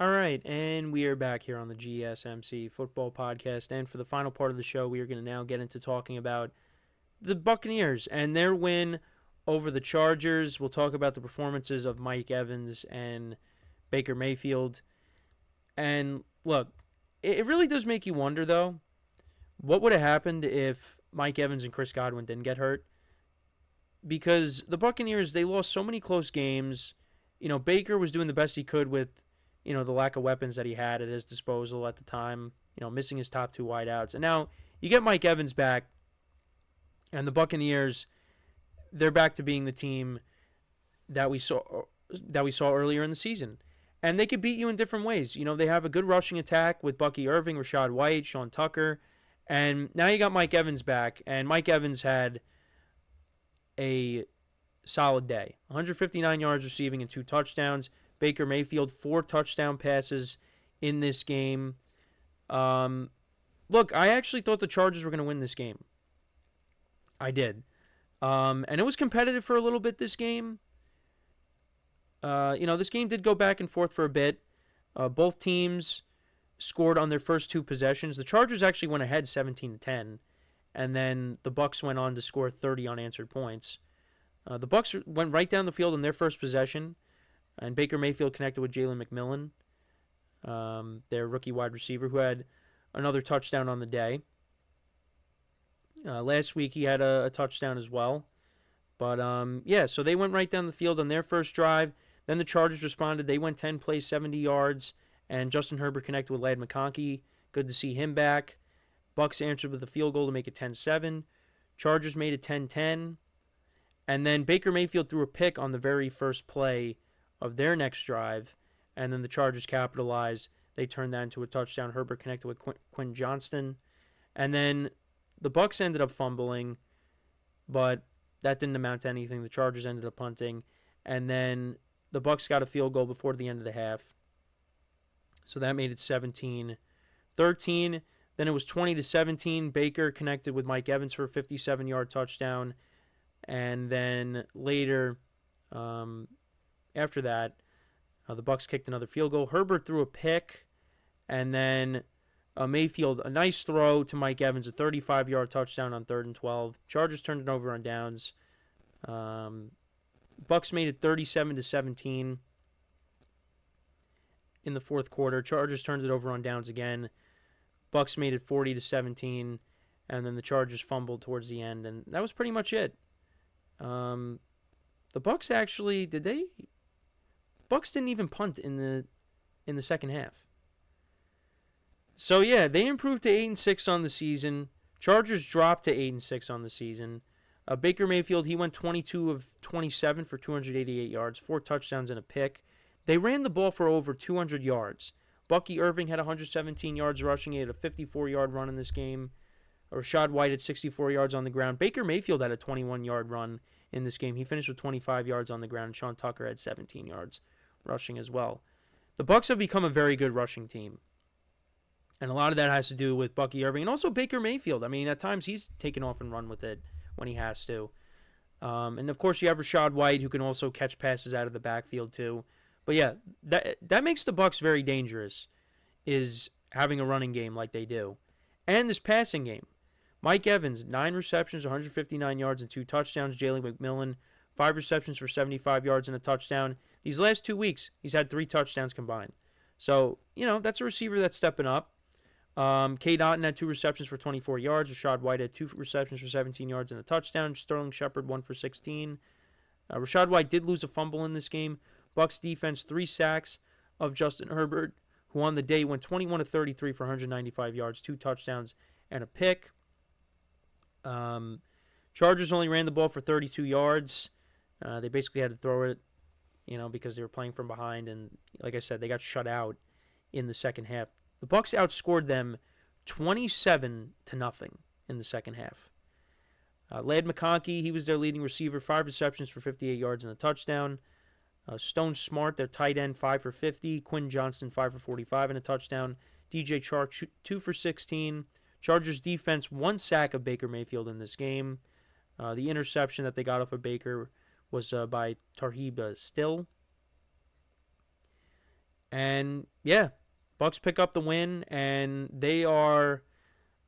All right, and we are back here on the GSMC Football Podcast. And for the final part of the show, we are going to now get into talking about the Buccaneers and their win over the Chargers. We'll talk about the performances of Mike Evans and Baker Mayfield. And look, it really does make you wonder, though, what would have happened if Mike Evans and Chris Godwin didn't get hurt? Because the Buccaneers, they lost so many close games. Baker was doing the best he could with, the lack of weapons that he had at his disposal at the time, missing his top two wideouts. And now you get Mike Evans back, and the Buccaneers, they're back to being the team that we saw earlier in the season. And they could beat you in different ways. They have a good rushing attack with Bucky Irving, Rashad White, Sean Tucker. And now you got Mike Evans back, and Mike Evans had a solid day. 159 yards receiving and 2 touchdowns. Baker Mayfield, 4 touchdown passes in this game. Look, I actually thought the Chargers were going to win this game. I did. And it was competitive for a little bit this game. This game did go back and forth for a bit. Both teams scored on their first 2 possessions. The Chargers actually went ahead 17-10, and then the Bucs went on to score 30 unanswered points. The Bucs went right down the field in their first possession, and Baker Mayfield connected with Jalen McMillan, their rookie wide receiver, who had another touchdown on the day. Last week he had a touchdown as well. But, so they went right down the field on their first drive. Then the Chargers responded. They went 10 plays, 70 yards, and Justin Herbert connected with Ladd McConkey. Good to see him back. Bucs answered with a field goal to make it 10-7. Chargers made it 10-10. And then Baker Mayfield threw a pick on the very first play of their next drive, and then the Chargers capitalized. They turned that into a touchdown. Herbert connected with Quinn Johnston. And then the Bucs ended up fumbling, but that didn't amount to anything. The Chargers ended up punting, and then the Bucs got a field goal before the end of the half. So that made it 17-13. Then it was 20-17. Baker connected with Mike Evans for a 57-yard touchdown. And then later, after that, the Bucs kicked another field goal. Herbert threw a pick, and then Mayfield, a nice throw to Mike Evans, a 35-yard touchdown on 3rd and 12. Chargers turned it over on downs. Bucs made it 37-17 in the fourth quarter. Chargers turned it over on downs again. Bucs made it 40-17, and then the Chargers fumbled towards the end, and that was pretty much it. The Bucs actually Bucs didn't even punt in the second half. So yeah, they improved to 8-6 on the season. Chargers dropped to 8-6 on the season. Baker Mayfield, he went 22 of 27 for 288 yards, 4 touchdowns and a pick. They ran the ball for over 200 yards. Bucky Irving had 117 yards rushing. He had a 54-yard run in this game. Rashad White had 64 yards on the ground. Baker Mayfield had a 21-yard run in this game. He finished with 25 yards on the ground. Sean Tucker had 17 yards rushing as well. The Bucs have become a very good rushing team. And a lot of that has to do with Bucky Irving and also Baker Mayfield. I mean, at times he's taken off and run with it when he has to. And, of course, you have Rashad White, who can also catch passes out of the backfield, too. But, yeah, that makes the Bucs very dangerous, is having a running game like they do. And this passing game. Mike Evans, 9 receptions, 159 yards, and 2 touchdowns. Jalen McMillan, 5 receptions for 75 yards and a touchdown. These last 2 weeks, he's had 3 touchdowns combined. So, that's a receiver that's stepping up. K. Dotton had 2 receptions for 24 yards. Rashad White had 2 receptions for 17 yards and a touchdown. Sterling Shepard, 1 for 16. Rashad White did lose a fumble in this game. Bucs defense, 3 sacks of Justin Herbert, who on the day went 21 of 33 for 195 yards, 2 touchdowns, and a pick. Chargers only ran the ball for 32 yards. They basically had to throw it, because they were playing from behind, and like I said, they got shut out in the second half. The Bucs outscored them 27-0 in the second half. Ladd McConkey, he was their leading receiver, 5 receptions for 58 yards and a touchdown. Stone Smart, their tight end, 5 for 50. Quinn Johnston, 5 for 45 and a touchdown. DJ Chark, 2 for 16. Chargers defense, 1 sack of Baker Mayfield in this game. The interception that they got off of Baker was by Tarheeb Still. And yeah, Bucks pick up the win, and they are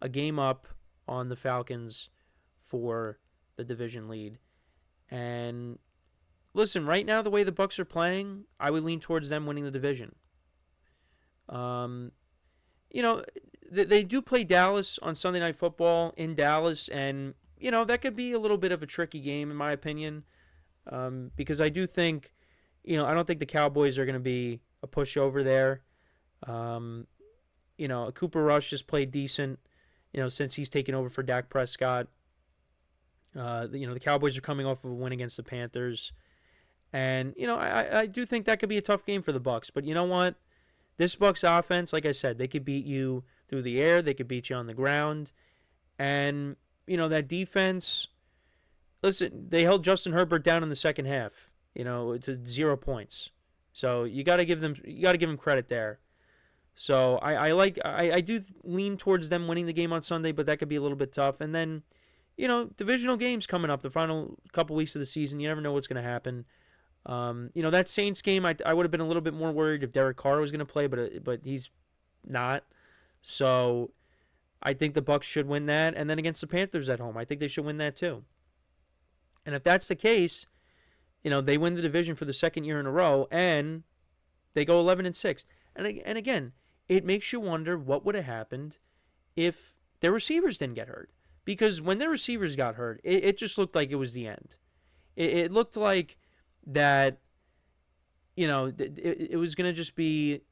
a game up on the Falcons for the division lead. And listen, right now the way the Bucks are playing, I would lean towards them winning the division. Um, you know, they do play Dallas on Sunday Night Football in Dallas, and that could be a little bit of a tricky game in my opinion, because I do think, I don't think the Cowboys are going to be a pushover there. Um, Cooper Rush just played decent, since he's taken over for Dak Prescott. The Cowboys are coming off of a win against the Panthers, and I do think that could be a tough game for the Bucks. But you know what? This Bucks offense, like I said, they could beat you through the air, they could beat you on the ground, and that defense. Listen, they held Justin Herbert down in the second half, to 0 points. So you got to give them credit there. So I do lean towards them winning the game on Sunday, but that could be a little bit tough. And then, divisional games coming up, the final couple weeks of the season. You never know what's going to happen. That Saints game, I would have been a little bit more worried if Derek Carr was going to play, but he's not. So I think the Bucks should win that, and then against the Panthers at home, I think they should win that too. And if that's the case, they win the division for the second year in a row, and they go 11-6. And again, it makes you wonder what would have happened if their receivers didn't get hurt. Because when their receivers got hurt, it just looked like it was the end. It looked like that, it was going to just be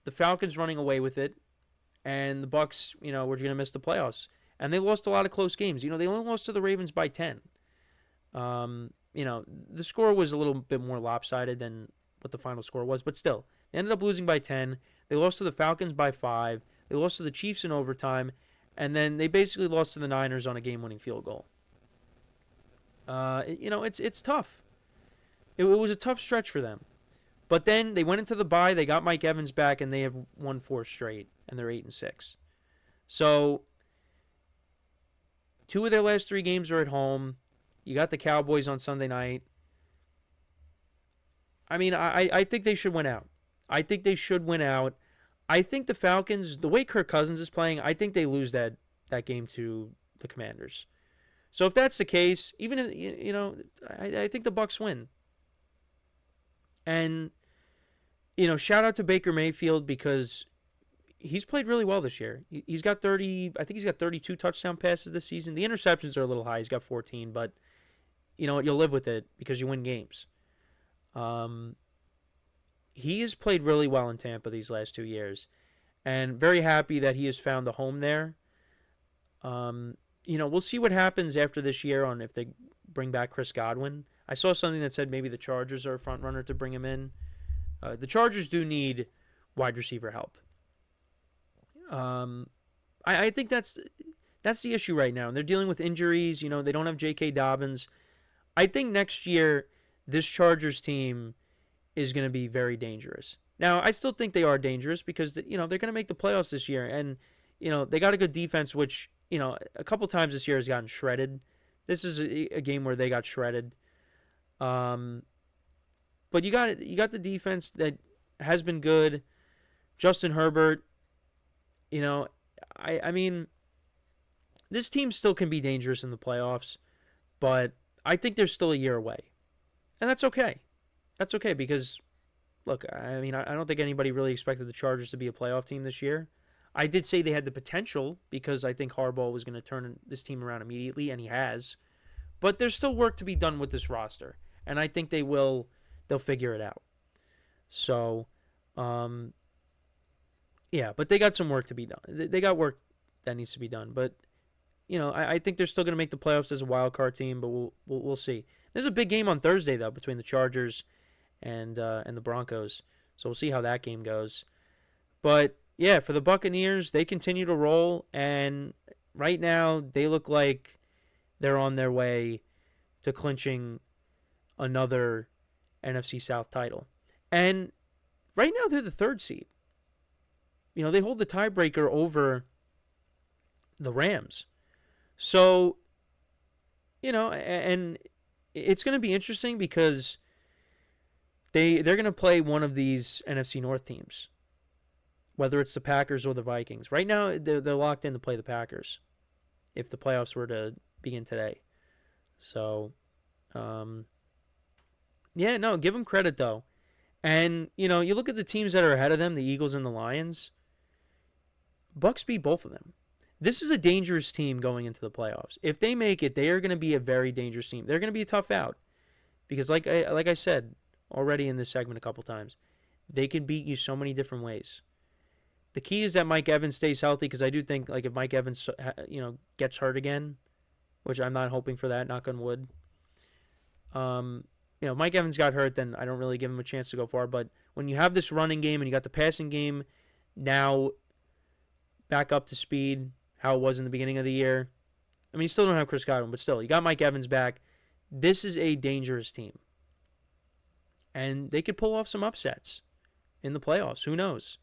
the Falcons running away with it, and the Bucks, were going to miss the playoffs. And they lost a lot of close games. They only lost to the Ravens by 10. The score was a little bit more lopsided than what the final score was, but still, they ended up losing by 10. They lost to the Falcons by 5. They lost to the Chiefs in overtime, and then they basically lost to the Niners on a game-winning field goal. It's tough. It was a tough stretch for them. But then they went into the bye, they got Mike Evans back, and they have won 4 straight, and they're 8-6. So 2 of their last 3 games are at home. You got the Cowboys on Sunday night. I mean, I think they should win out. I think the Falcons, the way Kirk Cousins is playing, I think they lose that game to the Commanders. So if that's the case, even if, I think the Bucks win. And shout out to Baker Mayfield because he's played really well this year. He's got 32 touchdown passes this season. The interceptions are a little high. He's got 14, but you'll live with it because you win games. He has played really well in Tampa these last 2 years, and very happy that he has found a home there. We'll see what happens after this year on if they bring back Chris Godwin. I saw something that said maybe the Chargers are a front runner to bring him in. The Chargers do need wide receiver help. I think that's the issue right now. And they're dealing with injuries. They don't have J.K. Dobbins. I think next year this Chargers team is going to be very dangerous. Now, I still think they are dangerous because they're going to make the playoffs this year, and they got a good defense, which a couple times this year has gotten shredded. This is a game where they got shredded. But you got the defense that has been good. Justin Herbert, I mean, this team still can be dangerous in the playoffs, but I think they're still a year away, and that's okay. That's okay because, look, I mean, I don't think anybody really expected the Chargers to be a playoff team this year. I did say they had the potential because I think Harbaugh was going to turn this team around immediately, and he has. But there's still work to be done with this roster, and I think they will. They'll figure it out. So, yeah, but they got some work to be done. They got work that needs to be done. But I think they're still going to make the playoffs as a wild card team, but we'll see. There's a big game on Thursday though between the Chargers and the Broncos, so we'll see how that game goes. But yeah, for the Buccaneers, they continue to roll, and right now they look like they're on their way to clinching another NFC South title. And right now they're the 3rd seed. They hold the tiebreaker over the Rams. So, and it's going to be interesting because they're going to play one of these NFC North teams, whether it's the Packers or the Vikings. Right now, they're locked in to play the Packers if the playoffs were to begin today. So, yeah, no, give them credit, though. And, you look at the teams that are ahead of them, the Eagles and the Lions. Bucs beat both of them. This is a dangerous team going into the playoffs. If they make it, they are going to be a very dangerous team. They're going to be a tough out because, like I said already in this segment a couple times, they can beat you so many different ways. The key is that Mike Evans stays healthy because I do think if Mike Evans gets hurt again, which I'm not hoping for that, knock on wood. Mike Evans got hurt, then I don't really give him a chance to go far. But when you have this running game and you got the passing game now back up to speed, how it was in the beginning of the year. I mean, you still don't have Chris Godwin, but still, you got Mike Evans back. This is a dangerous team. And they could pull off some upsets in the playoffs. Who knows?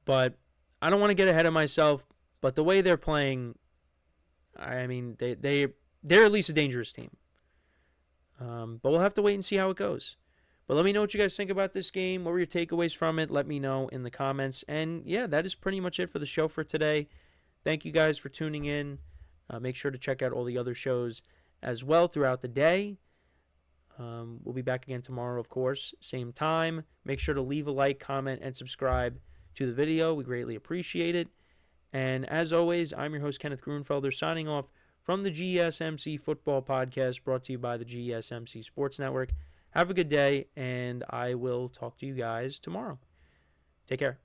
But I don't want to get ahead of myself. But the way they're playing, I mean, they're at least a dangerous team. But we'll have to wait and see how it goes. But let me know what you guys think about this game. What were your takeaways from it? Let me know in the comments. And yeah, that is pretty much it for the show for today. Thank you guys for tuning in. Make sure to check out all the other shows as well throughout the day. We'll be back again tomorrow, of course, same time. Make sure to leave a like, comment, and subscribe to the video. We greatly appreciate it. And as always, I'm your host, Kenneth Grunfelder, signing off from the GSMC Football Podcast, brought to you by the GSMC Sports Network. Have a good day, and I will talk to you guys tomorrow. Take care.